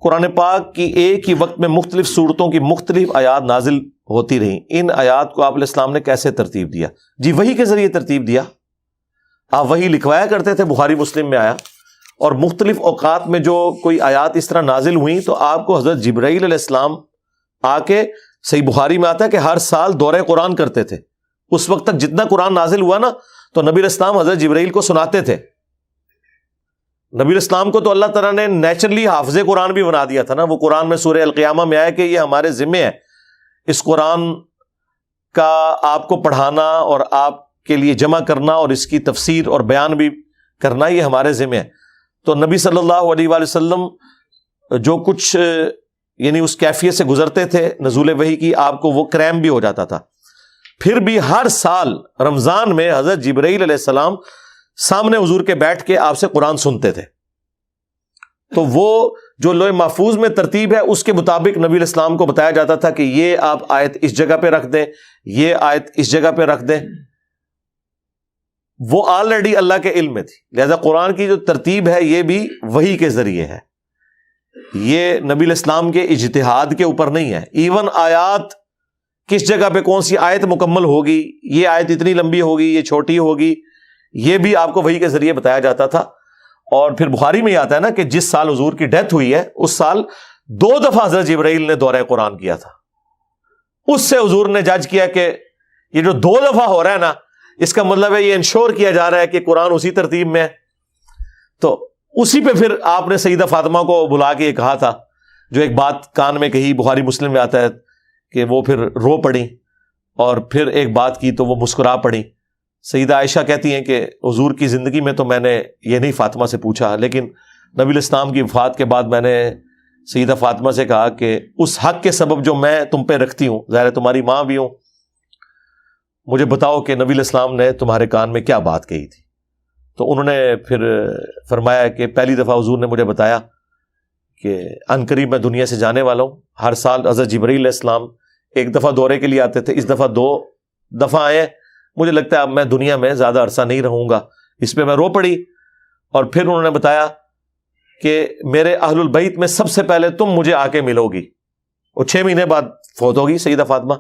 قرآن پاک کی ایک ہی وقت میں مختلف صورتوں کی مختلف آیات نازل ہوتی رہیں، ان آیات کو آپ علیہ السلام نے کیسے ترتیب دیا؟ جی وحی کے ذریعے ترتیب دیا. آپ وحی لکھوایا کرتے تھے، بخاری مسلم میں آیا. اور مختلف اوقات میں جو کوئی آیات اس طرح نازل ہوئیں تو آپ کو حضرت جبرائیل علیہ السلام آ کے، صحیح بخاری میں آتا ہے کہ ہر سال دورہ قرآن کرتے تھے. اس وقت تک جتنا قرآن نازل ہوا نا تو نبی علیہ السلام حضرت جبرائیل کو سناتے تھے. نبی علیہ السلام کو تو اللہ تعالیٰ نے نیچرلی حافظ قرآن بھی بنا دیا تھا نا. وہ قرآن میں سورہ القیامہ میں آیا کہ یہ ہمارے ذمے ہے، اس قرآن کا آپ کو پڑھانا اور آپ کے لیے جمع کرنا اور اس کی تفسیر اور بیان بھی کرنا، یہ ہمارے ذمے ہے. تو نبی صلی اللہ علیہ وآلہ وسلم جو کچھ یعنی اس کیفیت سے گزرتے تھے نزول وحی کی، آپ کو وہ کریم بھی ہو جاتا تھا. پھر بھی ہر سال رمضان میں حضرت جبرائیل علیہ السلام سامنے حضور کے بیٹھ کے آپ سے قرآن سنتے تھے. تو وہ جو لوح محفوظ میں ترتیب ہے اس کے مطابق نبی علیہ السلام کو بتایا جاتا تھا کہ یہ آپ آیت اس جگہ پہ رکھ دیں، یہ آیت اس جگہ پہ رکھ دیں. وہ آلریڈی اللہ کے علم میں تھی. لہذا قرآن کی جو ترتیب ہے یہ بھی وحی کے ذریعے ہے، یہ نبی علیہ السلام کے اجتہاد کے اوپر نہیں ہے. ایون آیات کس جگہ پہ کون سی آیت مکمل ہوگی، یہ آیت اتنی لمبی ہوگی، یہ چھوٹی ہوگی، یہ بھی آپ کو وحی کے ذریعے بتایا جاتا تھا. اور پھر بخاری میں یہ آتا ہے نا کہ جس سال حضور کی ڈیتھ ہوئی ہے اس سال 2 دفعہ حضرت جبرائیل نے دورہ قرآن کیا تھا. اس سے حضور نے جج کیا کہ یہ جو 2 دفعہ ہو رہا ہے نا، اس کا مطلب ہے یہ انشور کیا جا رہا ہے کہ قرآن اسی ترتیب میں ہے. تو اسی پہ پھر آپ نے سیدہ فاطمہ کو بلا کے یہ کہا تھا، جو ایک بات کان میں کہی، بخاری مسلم میں آتا ہے کہ وہ پھر رو پڑی اور پھر ایک بات کی تو وہ مسکرا پڑی. سیدہ عائشہ کہتی ہیں کہ حضور کی زندگی میں تو میں نے یہ نہیں فاطمہ سے پوچھا، لیکن نبی علیہ السلام کی وفات کے بعد میں نے سیدہ فاطمہ سے کہا کہ اس حق کے سبب جو میں تم پہ رکھتی ہوں، ظاہر ہے تمہاری ماں بھی ہوں، مجھے بتاؤ کہ نبی علیہ السلام نے تمہارے کان میں کیا بات کہی تھی. تو انہوں نے پھر فرمایا کہ پہلی دفعہ حضور نے مجھے بتایا کہ عنقریب میں دنیا سے جانے والا ہوں. ہر سال حضرت جبرائیل علیہ السلام ایک دفعہ دورے کے لیے آتے تھے، اس دفعہ 2 دفعہ آئے. مجھے لگتا ہے اب میں دنیا میں زیادہ عرصہ نہیں رہوں گا. اس پہ میں رو پڑی. اور پھر انہوں نے بتایا کہ میرے اہل البیت میں سب سے پہلے تم مجھے آ کے ملو گی. اور 6 مہینے بعد فوت ہوگی سیدہ فاطمہ.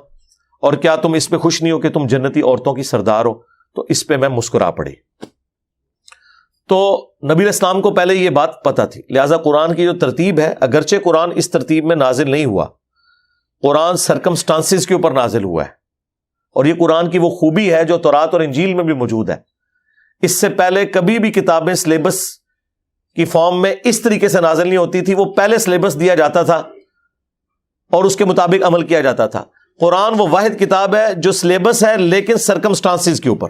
اور کیا تم اس پہ خوش نہیں ہو کہ تم جنتی عورتوں کی سردار ہو؟ تو اس پہ میں مسکرا پڑی. تو نبی علیہ السلام کو پہلے یہ بات پتہ تھی. لہٰذا قرآن کی جو ترتیب ہے، اگرچہ قرآن اس ترتیب میں نازل نہیں ہوا، قرآن سرکمسٹانسز کے اوپر نازل ہوا ہے. اور یہ قرآن کی وہ خوبی ہے جو تورات اور انجیل میں بھی موجود ہے. اس سے پہلے کبھی بھی کتابیں سلیبس کی فارم میں اس طریقے سے نازل نہیں ہوتی تھی. وہ پہلے سلیبس دیا جاتا تھا اور اس کے مطابق عمل کیا جاتا تھا. قرآن وہ واحد کتاب ہے جو سلیبس ہے لیکن سرکمسٹانسز کے اوپر.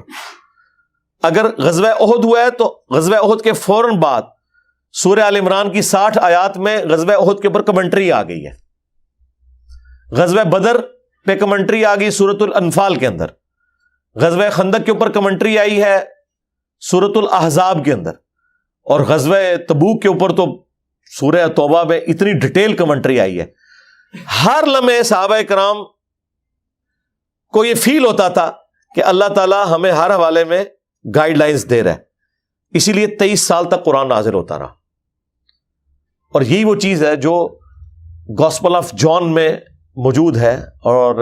اگر غزوہ احد ہوا ہے تو غزوہ احد کے فوراً بعد سورہ آل عمران کی 60 آیات میں غزوہ احد کے اوپر کمنٹری آ گئی ہے. غزوہ بدر پہ کمنٹری آ گئی سورۃ الانفال کے اندر. غزوہ خندق کے اوپر کمنٹری آئی ہے سورۃ الاحزاب کے اندر. اور غزوہ تبوک کے اوپر تو سورہ توبہ میں اتنی ڈیٹیل کمنٹری آئی ہے. ہر لمحے صحابہ کرام کو یہ فیل ہوتا تھا کہ اللہ تعالیٰ ہمیں ہر حوالے میں گائیڈ لائنز دے رہا ہے. اسی لیے 23 سال تک قرآن نازل ہوتا رہا. اور یہی وہ چیز ہے جو گاسپل آف جان میں موجود ہے اور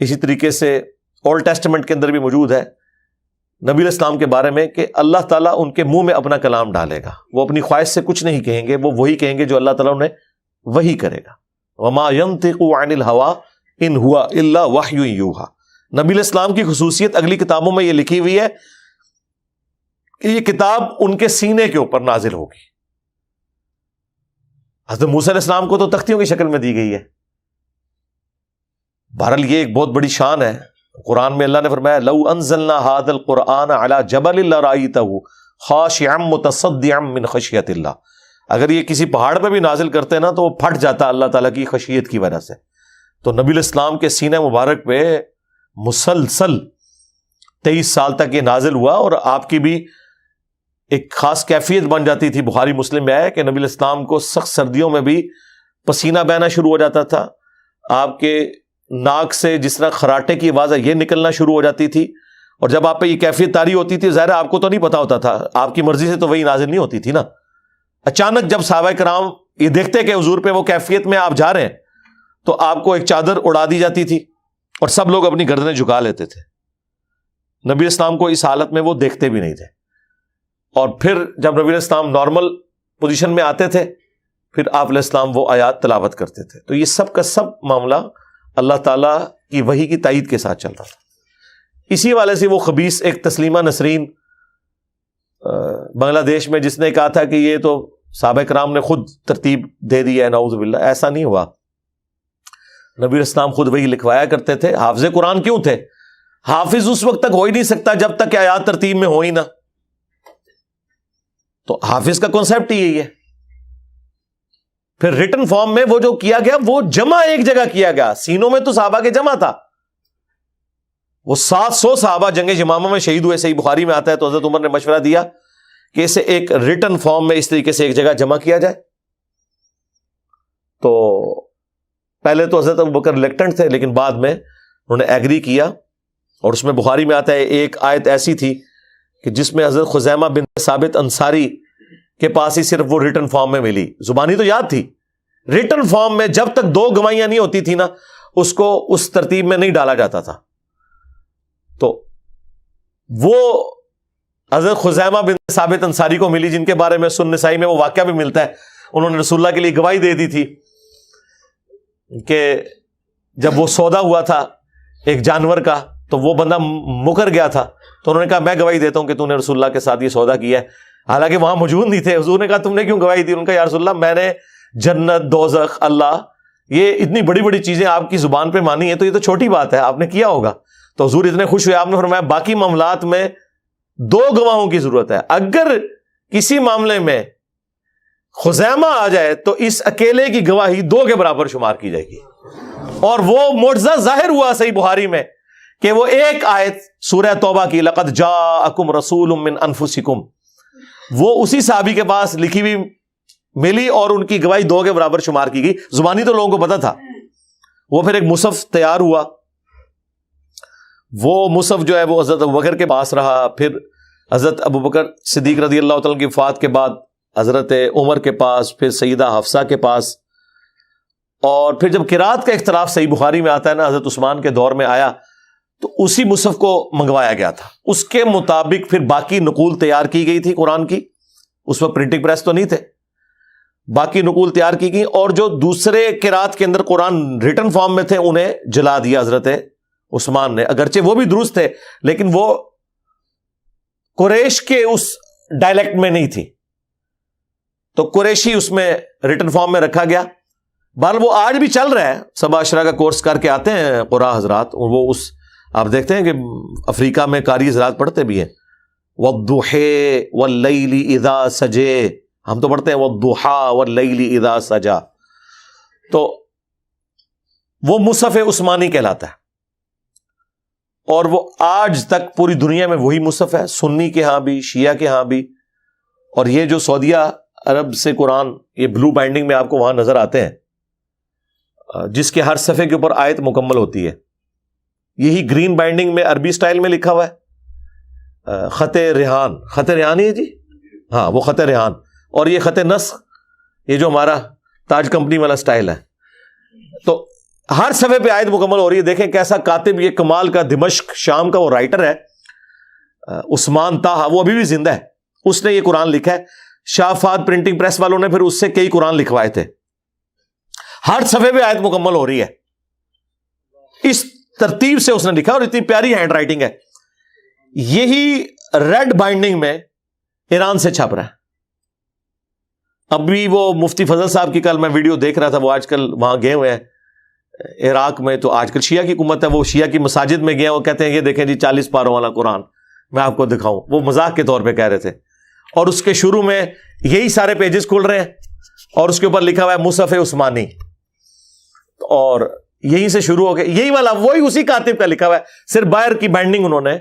اسی طریقے سے اولڈ ٹیسٹمنٹ کے اندر بھی موجود ہے نبی علیہ السلام کے بارے میں کہ اللہ تعالیٰ ان کے منہ میں اپنا کلام ڈالے گا. وہ اپنی خواہش سے کچھ نہیں کہیں گے، وہ وہی کہیں گے جو اللہ تعالیٰ انہیں وہی کرے گا. وما ينطق عن الهوى ان هو الا وحی یوحى. نبی علیہ السلام کی خصوصیت اگلی کتابوں میں یہ لکھی ہوئی ہے کہ یہ کتاب ان کے سینے کے اوپر نازل ہوگی. حضرت موسیٰ علیہ السلام کو تو تختیوں کی شکل میں دی گئی ہے. بہرحال یہ ایک بہت بڑی شان ہے. قرآن میں اللہ نے فرمایا لو انزلنا هذا القرآن على جبل لرأيته خاشعا متصدعا من خشیۃ اللہ. اگر یہ کسی پہاڑ پہ بھی نازل کرتے نا تو وہ پھٹ جاتا اللہ تعالیٰ کی خشیت کی وجہ سے. تو نبی علیہ السلام کے سینہ مبارک پہ مسلسل 23 سال تک یہ نازل ہوا. اور آپ کی بھی ایک خاص کیفیت بن جاتی تھی. بخاری مسلم میں ہے کہ نبی علیہ السلام کو سخت سردیوں میں بھی پسینہ بہنا شروع ہو جاتا تھا. آپ کے ناک سے جس طرح خراٹے کی آواز ہے یہ نکلنا شروع ہو جاتی تھی. اور جب آپ پہ یہ کیفیت طاری ہوتی تھی ظاہر آپ کو تو نہیں پتا ہوتا تھا، آپ کی مرضی سے تو وہی نازل نہیں ہوتی تھی نا. اچانک جب صحابہ کرام یہ دیکھتے کہ حضور پہ وہ کیفیت میں آپ جا رہے ہیں تو آپ کو ایک چادر اڑا دی جاتی تھی اور سب لوگ اپنی گردنیں جھکا لیتے تھے. نبی اسلام کو اس حالت میں وہ دیکھتے بھی نہیں تھے. اور پھر جب نبی اسلام نارمل پوزیشن میں آتے تھے پھر آپ علیہ السلام وہ آیات تلاوت کرتے تھے. تو یہ سب کا سب معاملہ اللہ تعالیٰ کی وحی کی تائید کے ساتھ چل رہا تھا. اسی والے سے وہ خبیث ایک تسلیمہ نسرین بنگلہ دیش میں جس نے کہا تھا کہ یہ تو صحابہ کرام نے خود ترتیب دے دی ہے، نعوذ باللہ. ایسا نہیں ہوا. نبی اسلام خود وہی لکھوایا کرتے تھے. حافظ قرآن کیوں تھے؟ حافظ اس وقت تک ہو ہی نہیں سکتا جب تک کہ آیات ترتیب میں ہو ہی نہ. تو حافظ کا کانسیپٹ ہی یہی ہے. پھر ریٹن فارم میں وہ جو کیا گیا وہ جمع ایک جگہ کیا گیا. سینوں میں تو صحابہ کے جمع تھا. وہ 700 صحابہ جنگ یمامہ میں شہید ہوئے، صحیح بخاری میں آتا ہے. تو حضرت عمر نے مشورہ دیا کہ اسے ایک ریٹن فارم میں اس طریقے سے ایک جگہ جمع کیا جائے. تو پہلے تو حضرت ابوبکر ریلیکٹنٹ تھے لیکن بعد میں انہوں نے ایگری کیا. اور اس میں بخاری میں آتا ہے ایک آیت ایسی تھی کہ جس میں حضرت خزیمہ بن ثابت انصاری کے پاس ہی صرف وہ ریٹن فارم میں ملی. زبانی تو یاد تھی، ریٹن فارم میں جب تک 2 گواہیاں نہیں ہوتی تھی نا اس کو اس ترتیب میں نہیں ڈالا جاتا تھا. تو وہ حضرت خزیمہ بن ثابت انصاری کو ملی جن کے بارے میں سنن نسائی میں وہ واقعہ بھی ملتا ہے. انہوں نے رسول اللہ کے لیے گواہی دے دی تھی کہ جب وہ سودا ہوا تھا ایک جانور کا تو وہ بندہ مکر گیا تھا تو انہوں نے کہا میں گواہی دیتا ہوں کہ تم نے رسول اللہ کے ساتھ یہ سودا کیا ہے. حالانکہ وہاں موجود نہیں تھے. حضور نے کہا تم نے کیوں گواہی دی؟ ان کا یا رسول اللہ میں نے جنت، دوزخ، اللہ، یہ اتنی بڑی بڑی چیزیں آپ کی زبان پہ مانی ہیں تو یہ تو چھوٹی بات ہے، آپ نے کیا ہوگا. تو حضور اتنے خوش ہوئے، آپ نے فرمایا باقی معاملات میں 2 گواہوں کی ضرورت ہے. اگر کسی معاملے میں خزیمہ آ جائے تو اس اکیلے کی گواہی 2 کے برابر شمار کی جائے گی. اور وہ معجزہ ظاہر ہوا صحیح بخاری میں کہ وہ ایک آیت سورہ توبہ کی لقد جاءکم رسول من انفسکم وہ اسی صحابی کے پاس لکھی ہوئی ملی اور ان کی گواہی 2 کے برابر شمار کی گئی. زبانی تو لوگوں کو پتا تھا. وہ پھر ایک مصحف تیار ہوا. وہ مصحف جو ہے وہ حضرت ابوبکر کے پاس رہا. پھر حضرت ابوبکر صدیق رضی اللہ تعالیٰ کی وفات کے بعد حضرت عمر کے پاس، پھر سیدہ حفصہ کے پاس. اور پھر جب قرات کا اختلاف صحیح بخاری میں آتا ہے نا حضرت عثمان کے دور میں آیا تو اسی مصحف کو منگوایا گیا تھا. اس کے مطابق پھر باقی نقول تیار کی گئی تھی قرآن کی. اس وقت پرنٹنگ پریس تو نہیں تھے. باقی نقول تیار کی گئی اور جو دوسرے قرات کے اندر قرآن ریٹن فارم میں تھے انہیں جلا دیا حضرت عثمان نے. اگرچہ وہ بھی درست تھے لیکن وہ قریش کے اس ڈائلیکٹ میں نہیں تھی تو قریشی اس میں ریٹن فارم میں رکھا گیا. بہرحال وہ آج بھی چل رہا ہے. سبا عشرہ کا کورس کر کے آتے ہیں قرآن حضرات. وہ اس آپ دیکھتے ہیں کہ افریقہ میں قاری حضرات پڑھتے بھی ہیں وَالضُّحَىٰ وَاللَّيْلِ إِذَا سَجَىٰ. ہم تو پڑھتے ہیں وَالضُّحَىٰ وَاللَّيْلِ إِذَا سَجَىٰ. تو وہ مصحف عثمانی کہلاتا ہے اور وہ آج تک پوری دنیا میں وہی مصحف ہے، سنی کے ہاں بھی، شیعہ کے ہاں بھی. اور یہ جو سعودیہ عرب سے قرآن یہ بلو بائنڈنگ میں آپ کو وہاں نظر آتے ہیں جس کے ہر صفحے کے اوپر آیت مکمل ہوتی ہے. یہی گرین بائنڈنگ میں عربی سٹائل میں لکھا ہوا ہے خط ریحان. خط ریحان ہی ہے جی، ہاں وہ خط ریحان. اور یہ خط نسخ یہ جو ہمارا تاج کمپنی والا سٹائل ہے. تو ہر صفحے پہ آیت مکمل ہو رہی ہے. دیکھیں کیسا کاتب، یہ کمال کا دمشق شام کا وہ رائٹر ہے عثمان طاہا، وہ ابھی بھی زندہ ہے. اس نے یہ قرآن لکھا ہے. شاہ فہد پرنٹنگ پریس والوں نے پھر اس سے کئی قرآن لکھوائے تھے. ہر صفحے پہ آیت مکمل ہو رہی ہے. اس ترتیب سے اس نے لکھا اور اتنی پیاری ہینڈ رائٹنگ ہے. یہی ریڈ بائنڈنگ میں ایران سے چھپ رہا ہے. ابھی وہ مفتی فضل صاحب کی کل میں ویڈیو دیکھ رہا تھا، وہ آج کل وہاں گئے ہوئے ہیں عراق میں. تو آج کل شیعہ کی حکومت ہے، وہ شیعہ کی مساجد میں گئے، وہ کہتے ہیں یہ دیکھیں جی 40 پاروں والا قرآن میں آپ کو دکھاؤں. وہ مذاق کے طور پہ کہہ رہے تھے. اور اس کے شروع میں یہی سارے پیجز کھل رہے ہیں اور اس کے اوپر لکھا ہوا ہے مصحف عثمانی. اور یہیں سے شروع ہو گیا. یہی والا وہی اسی کاتب کا لکھا ہوا ہے، صرف باہر کی بائنڈنگ انہوں نے.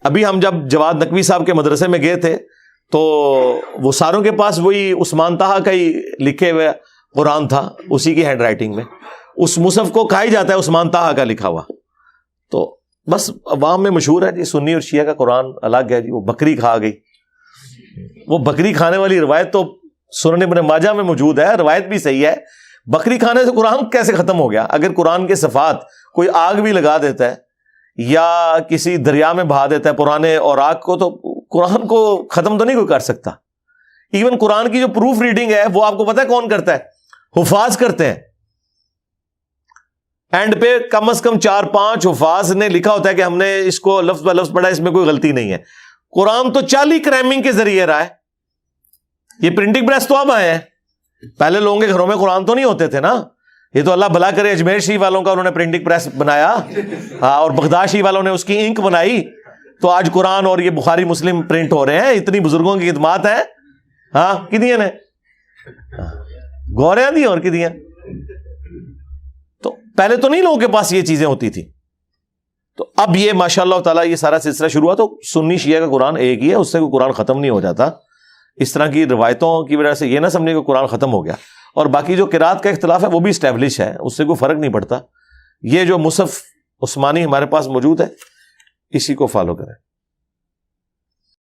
ابھی ہم جب جواد نقوی صاحب کے مدرسے میں گئے تھے تو وہ ساروں کے پاس وہی عثمان طاہا کا ہی لکھے ہوئے قرآن تھا، اسی کی ہینڈ رائٹنگ میں. اس مصحف کو کہا ہی جاتا ہے عثمان طاہا کا لکھا ہوا. تو بس عوام میں مشہور ہے جی سنی اور شیعہ کا قرآن الگ ہے جی. وہ بکری کھا گئی، وہ بکری کھانے والی روایت تو سنن ابن ماجہ میں موجود ہے، روایت بھی صحیح ہے، بکری کھانے سے قرآن کیسے ختم ہو گیا؟ اگر قرآن کے صفات کوئی آگ بھی لگا دیتا ہے یا کسی دریا میں بہا دیتا ہے پرانے اوراق کو، تو قرآن کو ختم تو نہیں کوئی کر سکتا۔ ایون قرآن کی جو پروف ریڈنگ ہے وہ آپ کو پتہ ہے کون کرتا ہے؟ حفاظ کرتے ہیں۔ اینڈ پہ کم از کم 4-5 حفاظ نے لکھا ہوتا ہے کہ ہم نے اس کو لفظ بہ لفظ پڑھا، اس میں کوئی غلطی نہیں ہے۔ قرآن تو 40 کریمنگ کے ذریعے رہا ہے۔ یہ پرنٹنگ پریس تو اب آئے ہیں، پہلے لوگوں کے گھروں میں قرآن تو نہیں ہوتے تھے نا۔ یہ تو اللہ بھلا کرے اجمیر شریف والوں کا انہوں نے پرنٹنگ پریس بنایا، ہاں، اور بغداد شریف والوں نے اس کی انک بنائی، تو آج قرآن اور یہ بخاری مسلم پرنٹ ہو رہے ہیں۔ اتنی بزرگوں کی خدمات ہیں، ہاں، کتنی نے گوریاں دی اور کتنی۔ تو پہلے تو نہیں لوگوں کے پاس یہ چیزیں ہوتی تھی۔ تو اب یہ ماشاء اللہ تعالیٰ یہ سارا سلسلہ شروع ہوا۔ تو سنی شیعہ کا قرآن ایک ہی ہے، اس سے کوئی قرآن ختم نہیں ہو جاتا۔ اس طرح کی روایتوں کی وجہ سے یہ نہ سمجھے کہ قرآن ختم ہو گیا۔ اور باقی جو قرات کا اختلاف ہے وہ بھی اسٹیبلش ہے، اس سے کوئی فرق نہیں پڑتا۔ یہ جو مصحف عثمانی ہمارے پاس موجود ہے، اسی کو فالو کریں۔